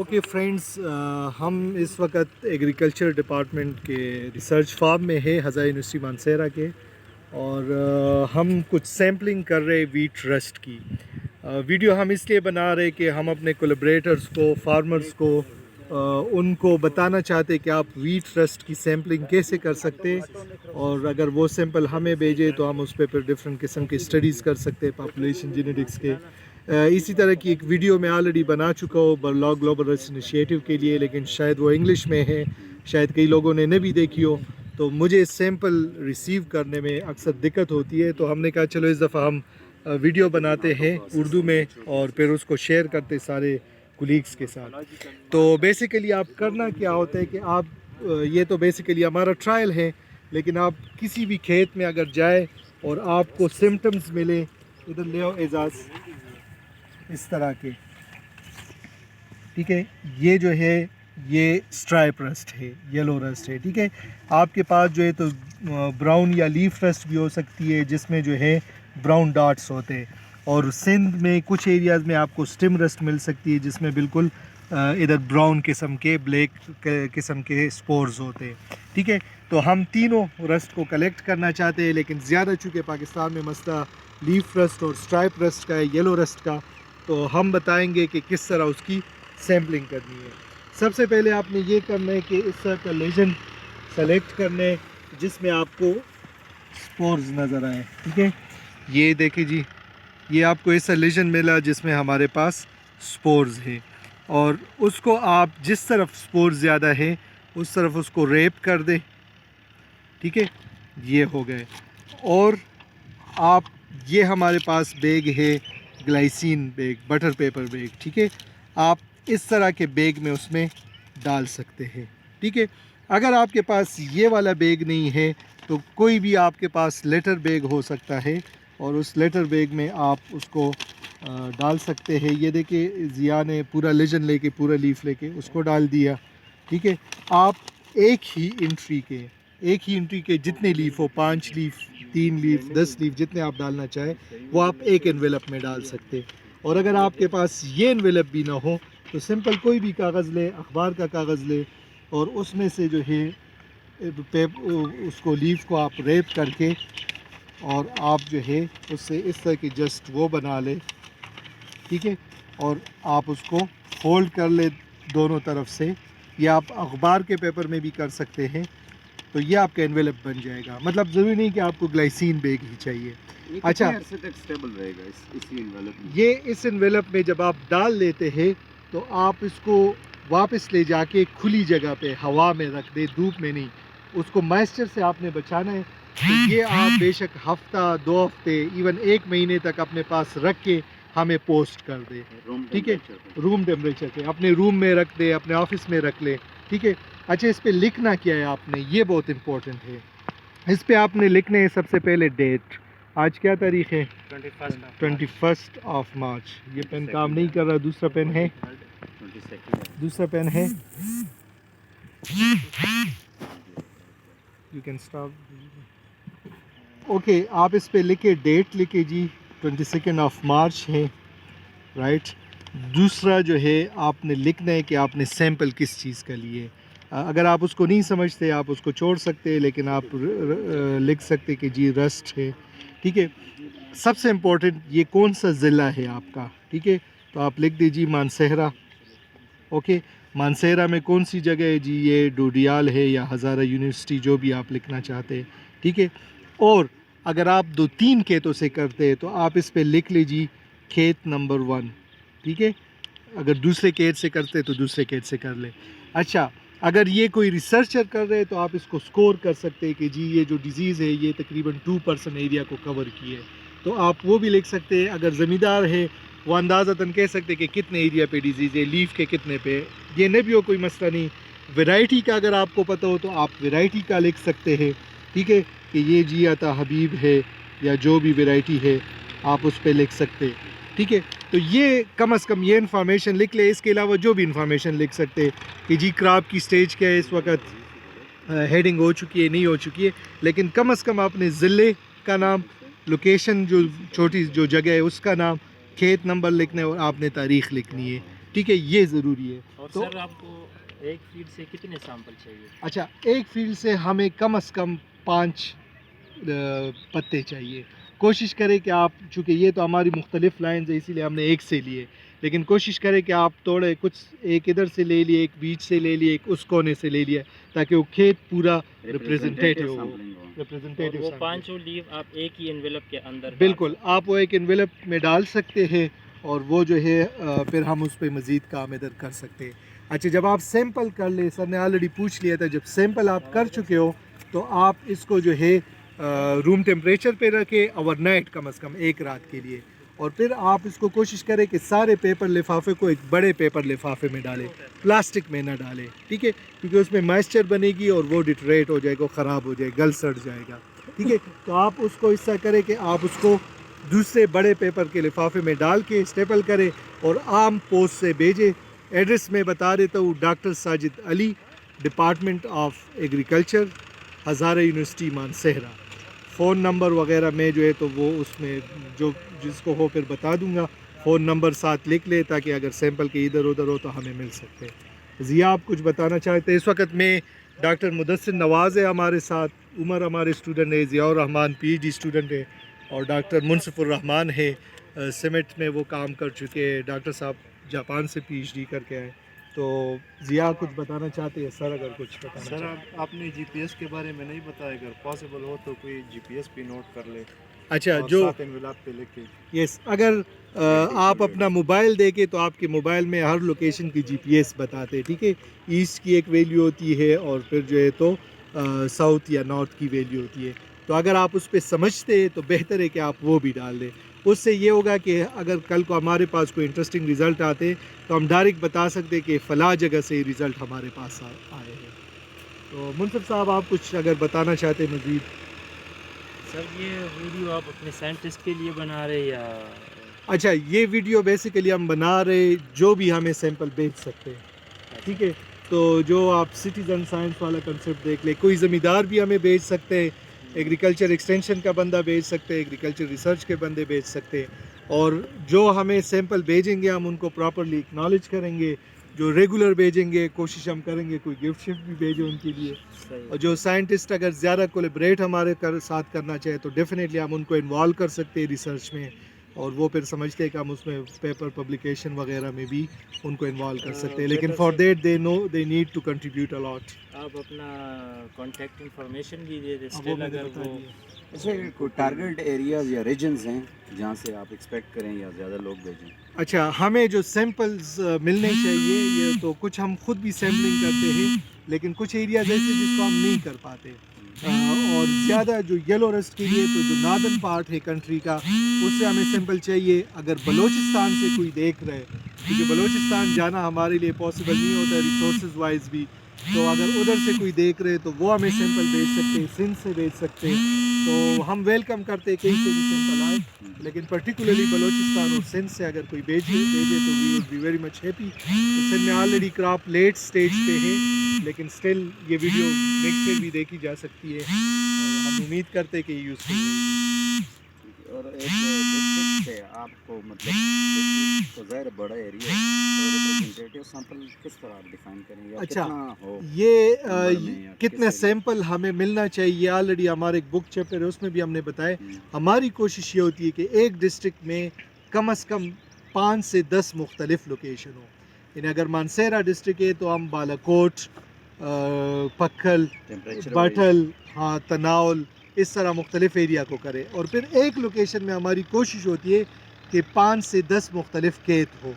Okay friends, ہم اس وقت agriculture department کے ریسرچ فارم میں ہے ہزارہ یونیورسٹی مانسہرہ کے، اور ہم کچھ سیمپلنگ کر رہے ویٹ رسٹ کی ویڈیو ہم اس لیے بنا رہے کہ ہم اپنے کولیبریٹرز کو، فارمرز کو، ان کو بتانا چاہتے کہ آپ ویٹ رسٹ کی سیمپلنگ کیسے کر سکتے، اور اگر وہ سیمپل ہمیں بھیجے تو ہم اس پہ پھر ڈفرینٹ قسم کے اسٹڈیز کر سکتے پاپولیشن جینیٹکس کے۔ اسی طرح کی ایک ویڈیو میں آلریڈی بنا چکا ہوں برلاگ گلوبل رسٹ انیشیٹو کے لیے، لیکن شاید وہ انگلش میں ہے، شاید کئی لوگوں نے بھی دیکھی ہو، تو مجھے سیمپل ریسیو کرنے میں اکثر دقت ہوتی ہے، تو ہم نے کہا چلو اس دفعہ ہم ویڈیو بناتے ہیں اردو میں اور پھر اس کو شیئر کرتے سارے کولیگز کے ساتھ۔ تو بیسیکلی آپ کرنا کیا ہوتا ہے کہ آپ یہ تو بیسیکلی ہمارا ٹرائل ہے، لیکن آپ کسی بھی کھیت میں اگر جائے اور آپ کو سمٹمز ملے، ادھر لے آؤ اعزاز، اس طرح کے، ٹھیک ہے، یہ جو ہے یہ اسٹرائپ رسٹ ہے، یلو رسٹ ہے، ٹھیک ہے۔ آپ کے پاس جو ہے تو براؤن یا لیف رسٹ بھی ہو سکتی ہے جس میں جو ہے براؤن ڈاٹس ہوتے ہیں، اور سندھ میں کچھ ایریاز میں آپ کو اسٹم رسٹ مل سکتی ہے جس میں بالکل ادھر براؤن قسم کے، بلیک قسم کے سپورز ہوتے ہیں، ٹھیک ہے۔ تو ہم تینوں رسٹ کو کلیکٹ کرنا چاہتے ہیں، لیکن زیادہ چونکہ پاکستان میں مسئلہ لیف رسٹ اور اسٹرائپ رسٹ کا ہے، یلو رسٹ کا، تو ہم بتائیں گے کہ کس طرح اس کی سیمپلنگ کرنی ہے۔ سب سے پہلے آپ نے یہ کرنا ہے کہ اس طرح کا لیجن سلیکٹ کرنا ہے جس میں آپ کو سپورز نظر آئے، ٹھیک ہے۔ یہ دیکھیں جی، یہ آپ کو ایسا لیجن ملا جس میں ہمارے پاس سپورز ہیں، اور اس کو آپ جس طرف سپورز زیادہ ہے اس طرف اس کو ریپ کر دیں، ٹھیک ہے، یہ ہو گئے۔ اور آپ یہ ہمارے پاس بیگ ہے glassine bag, butter paper bag, ٹھیک ہے، آپ اس طرح کے بیگ میں اس میں ڈال سکتے ہیں، ٹھیک ہے۔ اگر آپ کے پاس یہ والا بیگ نہیں ہے تو کوئی بھی آپ کے پاس لیٹر بیگ ہو سکتا ہے، اور اس لیٹر بیگ میں آپ اس کو ڈال سکتے ہیں۔ یہ دیکھیں ضیاء نے پورا لیجن لے کے، پورا لیف لے کے اس کو ڈال دیا، ٹھیک ہے۔ آپ ایک ہی انٹری کے جتنے لیف ہو، 5 لیف، 3 لیف، 10 لیف، جتنے آپ ڈالنا چاہیں وہ آپ ایک انویلپ میں ڈال سکتے۔ اور اگر آپ کے پاس یہ انویلپ بھی نہ ہو تو سمپل کوئی بھی کاغذ لے، اخبار کا کاغذ لے، اور اس میں سے جو ہے اس کو لیف کو آپ ریپ کر کے، اور آپ جو ہے اس سے اس طرح کی جسٹ وہ بنا لے، ٹھیک ہے، اور آپ اس کو فولڈ کر لے دونوں طرف سے، یا آپ اخبار کے پیپر میں بھی کر سکتے ہیں، تو یہ آپ کا انویلپ بن جائے گا۔ مطلب ضروری نہیں کہ آپ کو گلائسین بیگ ہی چاہیے۔ اچھا، یہ اس انویلپ میں جب آپ ڈال لیتے ہیں تو آپ اس کو واپس لے جا کے کھلی جگہ پہ ہوا میں رکھ دیں، دھوپ میں نہیں، اس کو مائسچر سے آپ نے بچانا ہے۔ تو یہ آپ بے شک ہفتہ، 2 ہفتے، ایون 1 مہینے تک اپنے پاس رکھ کے ہمیں پوسٹ کر دے، ٹھیک ہے، روم ٹیمپریچر پہ، اپنے روم میں رکھ دے، اپنے آفس میں رکھ لے، ٹھیک ہے۔ اچھا، اس پہ لکھنا کیا ہے آپ نے، یہ بہت امپورٹنٹ ہے۔ اس پہ آپ نے لکھنے ہے سب سے پہلے ڈیٹ، آج کیا تاریخ ہے؟ 21 مارچ۔ یہ پین کام نہیں کر رہا، دوسرا پین ہے، دوسرا پین ہے، یو کین اسٹاپ۔ اوکے، آپ اس پہ لکھے ڈیٹ، لکھے جی 22 مارچ ہے، رائٹ۔ دوسرا جو ہے آپ نے لکھنا ہے کہ آپ نے سیمپل کس چیز کا لیے۔ اگر آپ اس کو نہیں سمجھتے آپ اس کو چھوڑ سکتے، لیکن آپ لکھ سکتے کہ جی رسٹ ہے، ٹھیک ہے۔ سب سے امپورٹنٹ یہ کون سا ضلع ہے آپ کا، ٹھیک ہے، تو آپ لکھ دیجیے مانسہرہ، اوکے۔ مانسہرہ میں کون سی جگہ ہے جی؟ یہ ڈوڈیال ہے یا ہزارہ یونیورسٹی، جو بھی آپ لکھنا چاہتے ہیں، ٹھیک ہے۔ اور اگر آپ 2-3 کھیتوں سے کرتے ہیں تو آپ اس پہ لکھ لیجیے کھیت نمبر 1، ٹھیک ہے۔ اگر دوسرے کھیت سے کرتے تو دوسرے کھیت سے کر لیں۔ اچھا، اگر یہ کوئی ریسرچر کر رہے تو آپ اس کو سکور کر سکتے ہیں کہ جی یہ جو ڈیزیز ہے یہ تقریباً 2% ایریا کو کور کی ہے، تو آپ وہ بھی لکھ سکتے ہیں۔ اگر زمیندار ہے وہ اندازتاً کہہ سکتے کہ کتنے ایریا پہ ڈیزیز ہے، لیف کے کتنے پہ، یہ نہیں بھی ہو کوئی مسئلہ نہیں۔ ویرائٹی کا اگر آپ کو پتہ ہو تو آپ ویرائٹی کا لکھ سکتے ہیں، ٹھیک ہے، کہ یہ جی عطا حبیب ہے یا جو بھی ویرائٹی ہے آپ اس پہ لکھ سکتے، ٹھیک ہے۔ تو یہ کم از کم یہ انفارمیشن لکھ لے۔ اس کے علاوہ جو بھی انفارمیشن لکھ سکتے کہ جی کراپ کی سٹیج کیا ہے اس وقت، ہیڈنگ ہو چکی ہے نہیں ہو چکی ہے، لیکن کم از کم اپنے ضلع کا نام، لوکیشن جو چھوٹی جو جگہ ہے اس کا نام، کھیت نمبر لکھنا ہے، اور آپ نے تاریخ لکھنی ہے، ٹھیک ہے، یہ ضروری ہے. اور تو سر آپ کو ایک فیلڈ سے کتنے سیمپل چاہیے؟ اچھا، ایک فیلڈ سے ہمیں کم از کم 5 پتے چاہیے. کوشش کریں کہ آپ، چونکہ یہ تو ہماری مختلف لائنز ہے اسی لیے ہم نے ایک سے لیے، لیکن کوشش کریں کہ آپ توڑے کچھ، ایک ادھر سے لے لیے، ایک بیچ سے لے لیے، ایک اس کونے سے لے لیا، تاکہ وہ کھیت پورا ریپریزنٹیٹیو ہو. اور وہ پانچوں لیو آپ ایک ہی انویلپ کے اندر؟ بالکل، آپ وہ ایک انویلپ میں ڈال سکتے ہیں، اور وہ جو ہے پھر ہم اس پہ مزید کام ادھر کر سکتے ہیں. اچھا، جب آپ سیمپل کر لیں، سر نے آلریڈی پوچھ لیا تھا، جب سیمپل آپ کر چکے ہو تو آپ اس کو جو ہے روم ٹیمپریچر پہ رکھیں اوور نائٹ، کم از کم ایک رات کے لیے. اور پھر آپ اس کو کوشش کریں کہ سارے پیپر لفافے کو ایک بڑے پیپر لفافے میں ڈالیں، پلاسٹک میں نہ ڈالیں، ٹھیک ہے، کیونکہ اس میں موئسچر بنے گی اور وہ ڈیٹریٹ ہو جائے گا، خراب ہو جائے گا، گل سڑ جائے گا. ٹھیک ہے، تو آپ اس کو اس طرح کریں کہ آپ اس کو دوسرے بڑے پیپر کے لفافے میں ڈال کے اسٹیپل کریں اور عام پوسٹ سے بھیجیں. ایڈریس میں بتا دیتا ہوں: doctor Sajid Ali, department of agriculture, Hazara university Mansehra. Phone number وغیرہ میں جو ہے تو وہ اس میں جو جس کو ہو پھر بتا دوں گا. فون نمبر ساتھ لکھ لے تاکہ اگر سیمپل کے ادھر ادھر ہو تو ہمیں مل سکتے. ضیاء، آپ کچھ بتانا چاہتے ہیں؟ اس وقت میں ڈاکٹر مدثر نواز ہے ہمارے ساتھ، عمر ہمارے اسٹوڈنٹ ہے، ضیاء الرحمان پی ایچ ڈی اسٹوڈنٹ ہے، اور ڈاکٹر منصف الرحمان ہے، سیمٹ میں وہ کام کر چکے ہیں. ڈاکٹر صاحب جاپان سے پی ایچ ڈی کر کے آئے. تو ضیاء کچھ بتانا چاہتے ہیں؟ سر اگر کچھ بتانا سر، چاہتے آپ نے جی پی ایس کے بارے میں نہیں بتایا، اگر پاسبل ہو تو کوئی جی پی ایس بھی نوٹ کر لے. اچھا، اور جو ساتھ انویلپ پہ لکھ کے. یس، اگر آپ اپنا موبائل دے کے تو آپ کے موبائل میں ہر لوکیشن کی جی پی ایس بتاتے، ٹھیک ہے، ایسٹ کی ایک ویلیو ہوتی ہے اور پھر جو ہے تو ساؤتھ یا نارتھ کی ویلیو ہوتی ہے. تو اگر آپ اس پہ سمجھتے ہیں تو بہتر ہے کہ آپ وہ بھی ڈال دیں. اس سے یہ ہوگا کہ اگر کل کو ہمارے پاس کوئی انٹرسٹنگ رزلٹ آتے تو ہم ڈائریکٹ بتا سکتے کہ فلاں جگہ سے رزلٹ ہمارے پاس آئے ہیں. تو منصف صاحب، آپ کچھ اگر بتانا چاہتے ہیں مزید؟ سر، یہ ویڈیو آپ اپنے سائنٹسٹ کے لیے بنا رہے یا؟ اچھا، یہ ویڈیو بیسیکلی ہم بنا رہے جو بھی ہمیں سیمپل بھیج سکتے ہیں، ٹھیک ہے. تو جو آپ سٹیزن سائنس والا کنسیپٹ دیکھ لیں، کوئی زمیندار بھی ہمیں بھیج سکتے ہیں، ایگریکلچر ایکسٹینشن کا بندہ بھیج سکتے ہیں، ایگریکلچر ریسرچ کے بندے بھیج سکتے ہیں. اور جو ہمیں سیمپل بھیجیں گے ہم ان کو پراپرلی اکنالج کریں گے. جو ریگولر بھیجیں گے کوشش ہم کریں گے کوئی گفٹ شفٹ بھی بھیجیں ان کے لیے. اور جو سائنٹسٹ اگر زیادہ کولیبریٹ ہمارے ساتھ کرنا چاہے تو ڈیفینیٹلی ہم ان کو انوالو کر سکتے ہیں ریسرچ میں، اور وہ پھر سمجھتے ہیں کہ ہم اس میں پیپر پبلیکیشن وغیرہ میں بھی ان کو انوالو کر سکتے ہیں. لیکن for that they know they need to contribute a lot. آپ اپنا کانٹیکٹ انفارمیشن بھی دے دیں اسٹل اگر وہ. ایسے کوئی ٹارگیٹ ایریاز یا ریجنز ہیں جہاں سے آپ ایکسپیکٹ کریں یا زیادہ لوگ بھیجیں؟ اچھا، ہمیں جو سیمپلز ملنے چاہیے، یہ تو کچھ ہم خود بھی سیمپلنگ کرتے ہیں، لیکن کچھ ایریاز ایسے جس کو ہم نہیں کر پاتے. اور زیادہ جو یلو رسٹ کے لیے تو جو ناردن پارٹ ہے کنٹری کا، اس سے ہمیں سیمپل چاہیے. اگر بلوچستان سے کوئی دیکھ رہے، کیونکہ بلوچستان جانا ہمارے لیے پاسبل نہیں ہوتا ریسورسز وائز بھی، تو اگر ادھر سے کوئی دیکھ رہے تو وہ ہمیں سیمپل بھیج سکتے ہیں، سندھ سے بھیج سکتے ہیں. تو ہم ویلکم کرتے ہیں کہیں سے بھی سیمپل آئے، لیکن پرٹیکولرلی بلوچستان اور سندھ سے اگر کوئی بھیجے تو we would be very much happy. Sindh میں آلریڈی کراپ لیٹ سٹیج پہ ہے، لیکن سٹل یہ ویڈیو نیکسٹ ڈے بھی دیکھی جا سکتی ہے، اور ہم امید کرتے ہیں کہ یہ یوزفل رہے. اور ایک ڈسٹرکٹ سے آپ کو مطلب ڈسٹرکٹ تو ظاہر بڑا ایریا ہے، تو ریپرزنٹیٹیو سیمپل کس طرح آپ ڈیفائن کریں یا اچھا، کتنا ہو یہ نمبر میں یا کتنا کس سیمپل ہمیں ملنا چاہیے، آلریڈی ہمارے ایک بک چیپٹر ہے اس میں بھی ہم نے بتایا. ہماری کوشش یہ ہوتی ہے کہ ایک ڈسٹرکٹ میں کم از کم 5 سے 10 مختلف لوکیشن ہوں. یعنی اگر مانسہرہ ڈسٹرکٹ ہے تو ہم بالاکوٹ، پکھل، باٹھل، ہاں، تناول، اس طرح مختلف ایریا کو کرے. اور پھر ایک لوکیشن میں ہماری کوشش ہوتی ہے کہ 5 سے 10 مختلف کھیت ہو.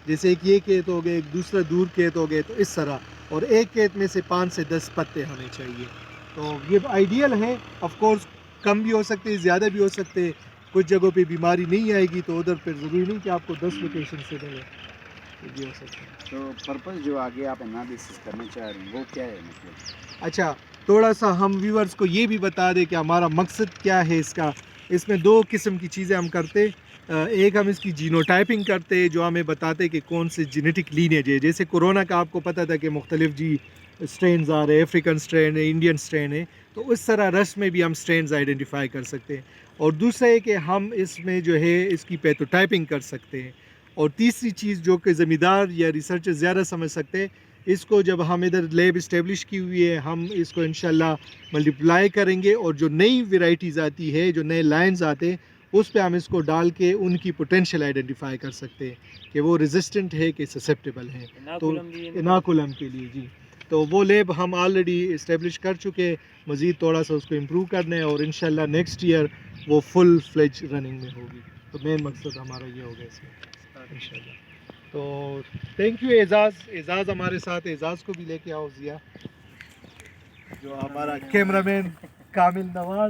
جیسے ایک یہ کھیت ہو گئے، ایک دوسرا دور کھیت ہو گئے، تو اس طرح. اور ایک کھیت میں سے 5 سے 10 پتے ہمیں چاہیے. تو یہ آئیڈیل ہے، آف کورس کم بھی ہو سکتے ہیں، زیادہ بھی ہو سکتے ہیں. کچھ جگہوں پہ بیماری نہیں آئے گی تو ادھر پھر ضروری نہیں کہ آپ کو 10 لوکیشن سے ملے. یہ ہو سکتا ہے. تو پرپز جو آگے آپ انالیسس کرنا چاہ رہے ہیں وہ کیا ہے مطلب؟ اچھا، تھوڑا سا ہم ویورز کو یہ بھی بتا دیں کہ ہمارا مقصد کیا ہے اس کا. اس میں 2 قسم کی چیزیں ہم کرتے. ایک ہم اس کی جینو ٹائپنگ کرتے جو ہمیں بتاتے کہ کون سے جینیٹک لینیج ہے. جیسے کورونا کا آپ کو پتہ تھا کہ مختلف سٹرینز آ رہے ہیں، افریقن سٹرین ہے، انڈین سٹرین ہے، تو اس طرح رس میں بھی ہم سٹرینز آئیڈینٹیفائی کر سکتے ہیں. اور دوسرا ہے کہ ہم اس میں جو ہے اس کی پیتھو ٹائپنگ کر سکتے ہیں. اور تیسری چیز جو کہ زمیندار یا ریسرچر زیادہ سمجھ سکتے ہیں، اس کو جب ہم ادھر لیب اسٹیبلش کی ہوئی ہے، ہم اس کو انشاءاللہ ملٹیپلائی کریں گے، اور جو نئی ویرائٹیز آتی ہے، جو نئے لائنز آتے ہیں، اس پہ ہم اس کو ڈال کے ان کی پوٹینشیل آئیڈینٹیفائی کر سکتے ہیں کہ وہ ریزسٹنٹ ہے کہ سسیپٹیبل ہے. تو اناکولم کے لیے جی، تو وہ لیب ہم آلریڈی اسٹیبلش کر چکے، مزید تھوڑا سا اس کو امپروو کرنا ہے، اور انشاءاللہ نیکسٹ ایئر وہ فل فلیج رننگ میں ہوگی. تو مین مقصد ہمارا یہ ہوگا اس میں انشاءاللہ. تو تھینک یو اعزاز ہمارے ساتھ. اعزاز کو بھی لے کے آؤ ضیا، جو ہمارا کیمرہ مین کامل نواز.